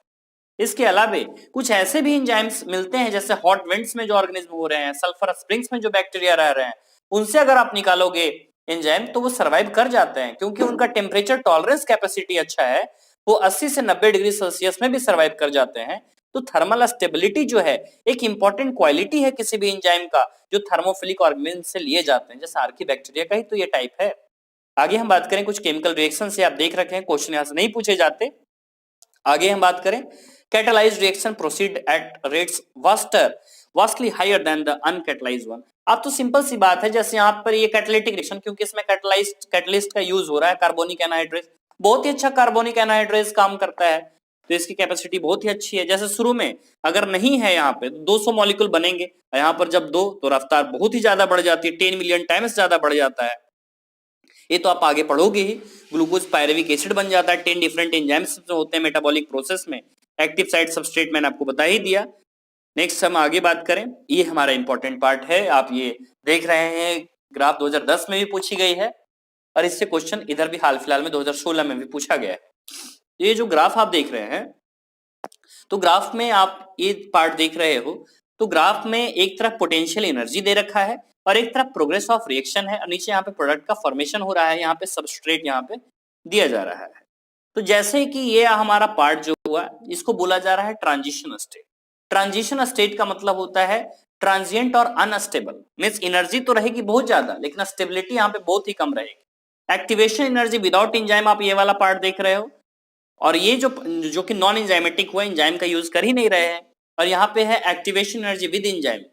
इसके अलावे कुछ ऐसे भी एंजाइम्स मिलते हैं जैसे हॉट वेंट्स में जो ऑर्गेनिज्म हो रहे हैं, सल्फर स्प्रिंग्स में जो बैक्टीरिया रह रहे हैं, उनसे अगर आप निकालोगे एंजाइम तो वो सर्वाइव कर जाते हैं, क्योंकि उनका टेम्परेचर टॉलरेंस कैपेसिटी अच्छा है, वो 80 से 90 डिग्री सेल्सियस में भी सर्वाइव कर जाते हैं। तो थर्मल स्टेबिलिटी जो है एक इंपॉर्टेंट क्वालिटी है किसी भी एंजाइम का, जो थर्मोफिलिक ऑर्गेनिज्म से लिए जाते हैं, जैसे आर्कीबैक्टीरिया का ही तो ये टाइप है। आगे हम बात करें कुछ केमिकल रिएक्शन से, आप देख रखे हैं क्वेश्चन यहां से नहीं पूछे जाते। आगे हम बात करें, catalysed reaction proceed at rates vastly higher than the uncatalysed one. अब तो सिंपल सी बात है, जैसे यहाँ पर ये कैटालिटिक रिएक्शन, क्योंकि इसमें कैटालिस्ट का यूज हो रहा है, कार्बोनिक एनहाइड्रेज बहुत ही अच्छा कार्बोनिक एनहाइड्रेज काम करता है, तो इसकी कैपेसिटी बहुत ही अच्छी है। जैसे शुरू में अगर नहीं है यहाँ पे 200 मॉलिक्यूल बनेंगे, यहाँ पर जब 2 तो रफ्तार बहुत ही ज्यादा बढ़ जाती है, 10 मिलियन टाइम्स ज्यादा बढ़ जाता है। ये तो आप आगे पढ़ोगे ही। ग्लूकोज पायरेविक एसिड बन जाता है, 10 डिफरेंट एंजाइम्स होते हैं मेटाबॉलिक प्रोसेस में। एक्टिव साइट सबस्ट्रेट मैंने आपको बता ही दिया। नेक्स्ट हम आगे बात करें, ये हमारा इंपॉर्टेंट पार्ट है, आप ये देख रहे हैं ग्राफ 2010 में भी पूछी गई है और इससे क्वेश्चन इधर भी हाल फिलहाल में 2016 में भी पूछा गया है। ये जो ग्राफ आप देख रहे हैं, तो ग्राफ में आप ये पार्ट देख रहे हो, तो ग्राफ में एक तरफ पोटेंशियल एनर्जी दे रखा है और एक तरफ प्रोग्रेस ऑफ रिएक्शन है और नीचे यहाँ पे प्रोडक्ट का फॉर्मेशन हो रहा है, यहाँ पे सबस्ट्रेट यहाँ पे दिया जा रहा है। तो जैसे कि ये हमारा पार्ट जो हुआ, इसको बोला जा रहा है ट्रांजिशन स्टेट। ट्रांजिशन स्टेट का मतलब होता है ट्रांजिएंट और अनस्टेबल, मींस एनर्जी तो रहेगी बहुत ज्यादा लेकिन स्टेबिलिटी यहाँ पे बहुत ही कम रहेगी। एक्टिवेशन एनर्जी विदाउट एंजाइम, आप ये वाला पार्ट देख रहे हो, और ये जो कि नॉन एंजाइमेटिक हुआ, एंजाइम का यूज कर ही नहीं रहे हैं, और यहाँ पे है activation energy with enzyme,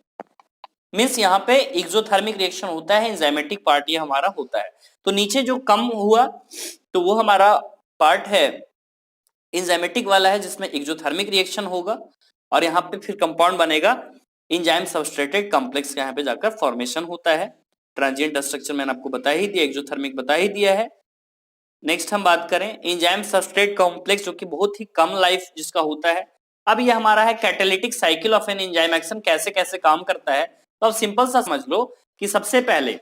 means यहाँ पे एक्सोथर्मिक रिएक्शन होता है, एंजाइमेटिक पार्ट ये हमारा होता है। तो नीचे जो कम हुआ तो वो हमारा पार्ट है एंजाइमेटिक वाला है, जिसमें एक्सोथर्मिक रिएक्शन होगा और यहाँ पे फिर कंपाउंड बनेगा, एंजाइम सबस्ट्रेटेड कॉम्प्लेक्स का यहाँ पे जाकर फॉर्मेशन होता है। ट्रांजिएंट स्ट्रक्चर मैंने आपको बता ही दिया, एक्सोथर्मिक बता ही दिया है। नेक्स्ट हम बात करें एंजाइम सबस्ट्रेट कॉम्प्लेक्स, जो कि बहुत ही कम लाइफ जिसका होता है। अब ये हमारा है catalytic cycle of an enzyme action, कैसे कैसे काम करता है। तो अब सिंपल सा समझ लो कि सबसे पहले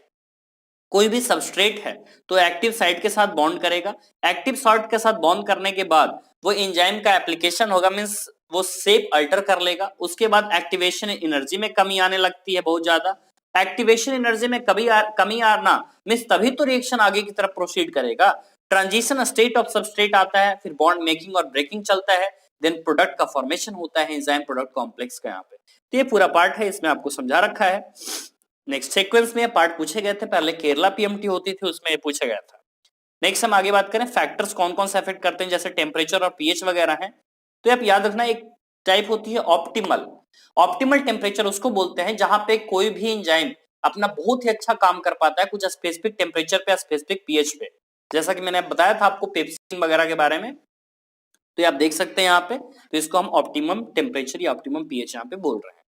कोई भी सबस्ट्रेट है तो एक्टिव साइट के साथ बॉन्ड करेगा, एक्टिव साइट के साथ बॉन्ड करने के बाद वो एंजाइम का एप्लीकेशन होगा, मींस वो शेप अल्टर कर लेगा। उसके बाद एक्टिवेशन एनर्जी में कमी आने लगती है बहुत ज्यादा। एक्टिवेशन एनर्जी में कमी आना मींस तभी तो रिएक्शन आगे की तरफ प्रोसीड करेगा। ट्रांजिशन स्टेट ऑफ सबस्ट्रेट आता है, फिर बॉन्ड मेकिंग और ब्रेकिंग चलता है, देन प्रोडक्ट का फॉर्मेशन होता है एंजाइम प्रोडक्ट कॉम्प्लेक्स का यहाँ पे। तो ये पूरा पार्ट है, इसमें आपको समझा रखा है। नेक्स्ट सीक्वेंस में पार्ट पूछे गए थे, पहले केरला पीएमटी होती थी उसमें ये पूछा गया था। नेक्स्ट हम आगे बात करें फैक्टर्स कौन कौन से अफेक्ट करते हैं, जैसे टेम्परेचर और पीएच वगैरह है। तो आप याद रखना, एक टाइप होती है ऑप्टिमल। ऑप्टिमल टेम्परेचर उसको बोलते हैं जहां पे कोई भी एंजाइम अपना बहुत ही अच्छा काम कर पाता है कुछ स्पेसिफिक टेम्परेचर पे, स्पेसिफिक पीएच पे। जैसा कि मैंने बताया था आपको पेप्सिन वगैरह के बारे में, तो आप देख सकते हैं यहाँ पे, तो इसको हम ऑप्टिमम टेम्परेचर या ऑप्टिमम पीएच यहाँ पे बोल रहे हैं।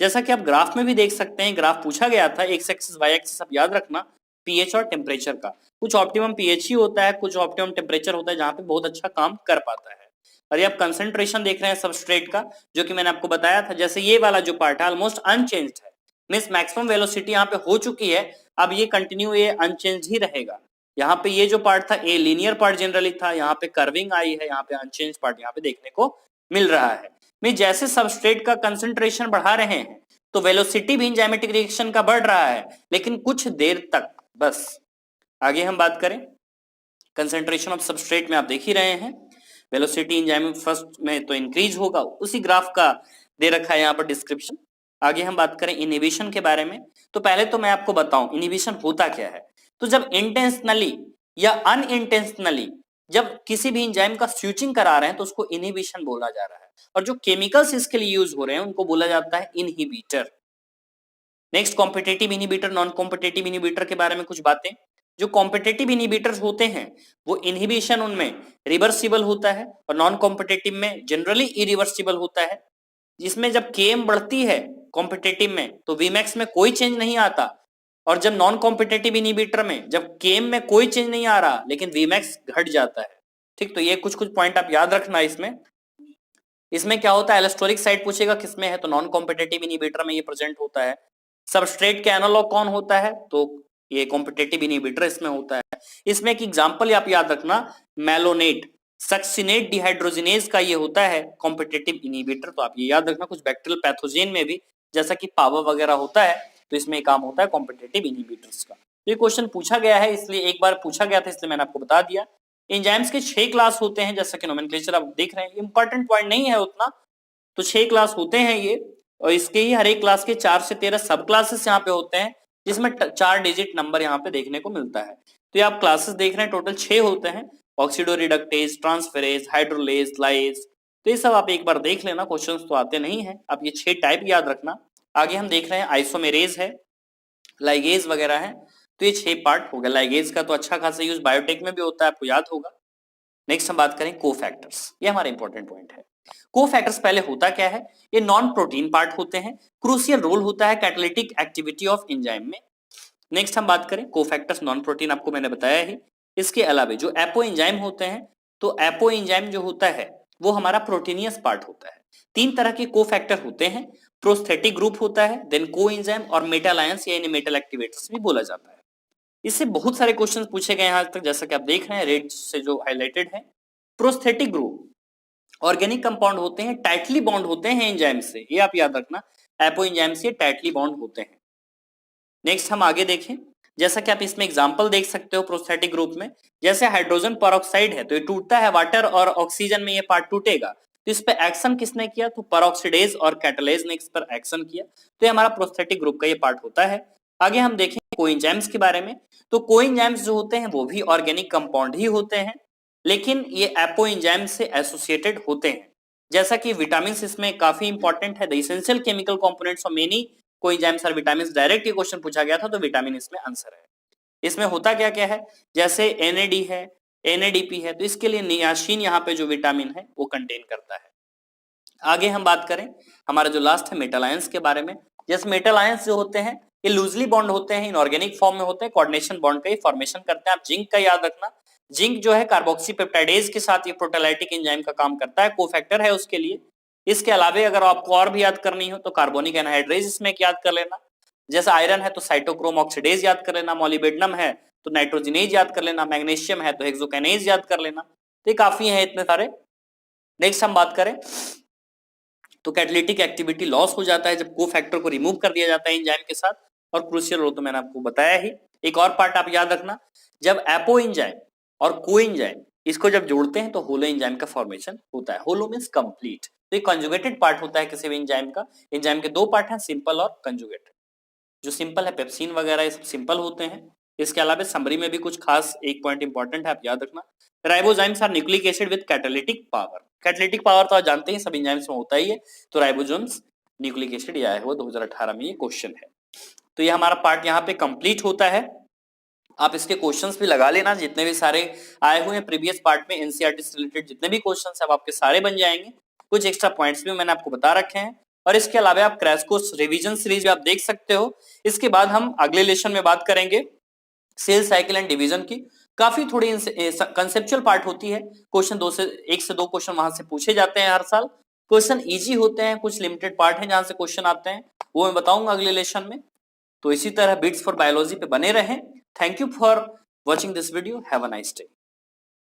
जैसा कि आप ग्राफ में भी देख सकते हैं, ग्राफ पूछा गया था, एक्स एक्सिस वाई एक्सिस, आप याद रखना पीएच और टेम्परेचर का। कुछ ऑप्टिमम पीएच ही होता है, कुछ ऑप्टिमम टेम्परेचर होता है जहां पे बहुत अच्छा काम कर पाता है। और ये आप कंसंट्रेशन देख रहे हैं सबस्ट्रेट का, जो कि मैंने आपको बताया था, जैसे ये वाला जो पार्ट है ऑलमोस्ट अनचेंज्ड है, मींस मैक्सिमम वेलोसिटी यहाँ पे हो चुकी है, अब ये कंटिन्यू ये अनचेंज ही रहेगा। यहाँ पे ये जो पार्ट था ए लीनियर पार्ट जनरली था, यहाँ पे कर्विंग आई है, यहाँ पे अनचेंज पार्ट यहाँ पे देखने को मिल रहा है। मैं जैसे सबस्ट्रेट का कंसंट्रेशन बढ़ा रहे हैं तो वेलोसिटी भी एंजाइमेटिक रिएक्शन का बढ़ रहा है, लेकिन कुछ देर तक बस। आगे हम बात करें कंसंट्रेशन ऑफ सबस्ट्रेट में, आप देख ही रहे हैं वेलोसिटी एंजाइम फर्स्ट में तो इंक्रीज होगा, उसी ग्राफ का दे रखा है यहाँ पर डिस्क्रिप्शन। आगे हम बात करें इनहिबिशन के बारे में, तो पहले तो मैं आपको बताऊं इनहिबिशन होता क्या है। तो जब इंटेंशनली या अनइंटेंशनली जब किसी भी एंजाइम का स्विचिंग करा रहे हैं तो उसको इनहिबिशन बोला जा रहा है, और जो केमिकल्स इसके लिए यूज हो रहे हैं उनको बोला जाता है inhibitor. Next competitive inhibitor, non competitive inhibitor के बारे में कुछ बातें। जो कॉम्पिटिटिव इनहिबिटर्स होते हैं वो इनहिबिशन उनमें रिवर्सिबल होता है, और नॉन कॉम्पिटिटिव में जनरली इरिवर्सिबल होता है। जिसमें जब केएम बढ़ती है कॉम्पिटिटिव में तो वीमैक्स में कोई चेंज नहीं आता, और जब नॉन कॉम्पिटिटिव इनहिबिटर में जब केएम में कोई चेंज नहीं आ रहा लेकिन वीमैक्स घट जाता है। ठीक, तो ये कुछ कुछ पॉइंट आप याद रखना। इसमें क्या होता है, एलोस्टेरिक साइट पूछेगा किसमें है, तो नॉन कॉम्पिटिटिव इनहिबिटर में ये प्रेजेंट होता है। सबस्ट्रेट के एनालॉग कौन होता है, तो ये कॉम्पिटिटिव इनहिबिटर इसमें होता है। इसमें एक एग्जांपल आप याद रखना, मेलोनेट सक्सिनेट डिहाइड्रोजिनेज का ये होता है कॉम्पिटिटिव इनहिबिटर। तो आप ये याद रखना, कुछ बैक्टीरियल पैथोजेन में भी जैसा कि पावर वगैरह होता है तो इसमें काम होता है कॉम्पिटिटिव इनहिबिटर्स का। ये क्वेश्चन पूछा गया है, इसलिए एक बार पूछा गया था इसलिए मैंने आपको बता दिया। एंजाइम्स के 6 क्लास होते हैं, जैसा कि नोमेनक्लेचर आप देख रहे हैं, इंपॉर्टेंट पॉइंट नहीं है उतना, तो 6 क्लास होते हैं ये, और इसके ही हर एक क्लास के 4 से 13 सब क्लासेस यहाँ पे होते हैं, जिसमें 4 डिजिट नंबर यहाँ पे देखने को मिलता है। तो ये आप क्लासेस देख रहे हैं, टोटल 6 होते हैं, ऑक्सीडोरिडक्टेज, ट्रांसफेरेज, हाइड्रोलेज, लाइज। तो ये सब आप एक बार देख लेना, क्वेश्चंस तो आते नहीं है, आप ये 6 टाइप याद रखना। आगे हम देख रहे हैं आइसोमेरेज है, लाइगेज वगैरह है, तो ये 6 पार्ट हो गया। लाइगेज का तो अच्छा खासा यूज बायोटेक में भी होता है, आपको याद होगा। नेक्स्ट हम बात करें कोफैक्टर्स, ये हमारा इंपॉर्टेंट पॉइंट है। कोफैक्टर्स पहले होता क्या है, ये नॉन प्रोटीन पार्ट होते हैं, क्रूशियल रोल होता है कैटालिटिक एक्टिविटी ऑफ एंजाइम में। नेक्स्ट हम बात करें कोफैक्टर्स नॉन प्रोटीन, आपको मैंने बताया ही। इसके अलावा जो एपो एंजाइम होते हैं, तो एपो एंजाइम जो होता है वो हमारा प्रोटीनियस पार्ट होता है। तीन तरह के कोफैक्टर होते हैं, प्रोस्थेटिक ग्रुप होता है, देन को एंजाइम और मेटल आयंस यानी मेटल एक्टिवेटर्स भी बोला जाता है। इससे बहुत सारे क्वेश्चन पूछे गए हैं आज तक, जैसा कि आप देख रहे हैं रेड से जो हाईलाइटेड है। प्रोस्थेटिक ग्रुप ऑर्गेनिक कंपाउंड होते हैं, टाइटली बॉन्ड होते हैं एंजाइम से, ये आप याद रखना, एपो एंजाइम से टाइटली बॉन्ड होते हैं। नेक्स्ट हम आगे देखें, जैसा कि आप इसमें एग्जांपल देख सकते हो प्रोस्थेटिक ग्रुप में, जैसे हाइड्रोजन पेरोक्साइड है तो ये टूटता है, वाटर और ऑक्सीजन में ये पार्ट टूटेगा, तो इस पे एक्शन किसने किया, तो पेरोक्सिडेज और कैटालेज ने इस पर एक्शन किया, तो ये हमारा प्रोस्थेटिक ग्रुप का ये पार्ट होता है। आगे हम देखें कोएंजाइम्स के बारे में, तो कोएंजाइम्स जो होते हैं वो भी ऑर्गेनिक कंपाउंड ही होते हैं, लेकिन ये एपो एंजाइम से एसोसिएटेड होते हैं। जैसा कि विटामिन इसमें काफी इंपॉर्टेंट है, the essential chemical components of many coenzymes are vitamin, direct ये क्वेश्चन पूछा गया था तो विटामिन इसमें आंसर है। इसमें होता क्या क्या है, जैसे एनएडी है, एनएडीपी है, तो इसके लिए नियासिन यहाँ पे जो विटामिन है वो कंटेन करता है। आगे हम बात करें हमारा जो लास्ट है मेटल आयंस के बारे में, जैसे मेटल आयंस जो होते हैं ये लूजली बॉन्ड होते हैं, इनऑर्गेनिक फॉर्म में होते हैं, कोऑर्डिनेशन बॉन्ड का ही फॉर्मेशन करते हैं। आप जिंक का याद रखना, जिंक जो है कार्बोक्सी पेप्टाइडेज के साथ ये प्रोटोलाइटिक एंजाइम का काम करता है, कोफैक्टर है उसके लिए। इसके अलावा अगर आपको और भी याद करनी हो तो कार्बोनिक एनहाइड्रेज इसमें याद कर लेना, जैसे आयरन है तो साइटोक्रोम ऑक्सीडेज याद कर लेना, मॉलिब्डेनम है तो नाइट्रोजिनेज याद कर लेना, मैग्नीशियम है तो हेक्सोकिनेज याद कर लेना, तो ये काफी है इतने सारे। नेक्स्ट हम बात करें तो कैटालिटिक एक्टिविटी लॉस हो जाता है जब कोफैक्टर को रिमूव कर दिया जाता है एंजाइम के साथ, और क्रूशियल रोल तो मैंने आपको बताया ही। एक और पार्ट आप याद रखना, जब एपो एंजाइम और को एंजाइम इसको जब जोड़ते हैं तो होलो एंजाइम का फॉर्मेशन होता है। होलो मींस कंप्लीट, तो ये कंजुगेटेड पार्ट होता है किसी भी एंजाइम का। एंजाइम के दो पार्ट हैं, सिंपल और कंजुगेटेड। जो सिंपल है पेप्सिन वगैरह ये सब सिंपल होते हैं। इसके अलावा समरी में भी कुछ खास एक पॉइंट इंपॉर्टेंट है, आप याद रखना, ribozymes are nucleic acid with catalytic power. Catalytic power तो आप जानते हैं सब एंजाइम्स में होता ही है, तो राइबोसोम्स न्यूक्लिक एसिड ये आया हुआ 2018 में ये क्वेश्चन है। तो ये हमारा पार्ट यहाँ पे कंप्लीट होता है। आप इसके क्वेश्चंस भी लगा लेना, जितने भी सारे आए हुए हैं प्रीवियस पार्ट में एनसीईआरटी से रिलेटेड जितने भी क्वेश्चंस अब आपके सारे बन जाएंगे। कुछ एक्स्ट्रा पॉइंट्स भी मैंने आपको बता रखे हैं, और इसके अलावा आप क्रैश कोर्स रिवीजन सीरीज भी आप देख सकते हो। इसके बाद हम अगले लेसन में बात करेंगे सेल साइकिल एंड डिवीजन की। काफी थोड़ी कंसेप्चुअल पार्ट होती है, क्वेश्चन एक से दो क्वेश्चन वहां से पूछे जाते हैं हर साल। क्वेश्चन इजी होते हैं, कुछ लिमिटेड पार्ट है जहां से क्वेश्चन आते हैं, वो मैं बताऊंगा अगले लेसन में। तो इसी तरह बिट्स फॉर बायोलॉजी पे बने रहें। Thank you for watching this video, have a nice day.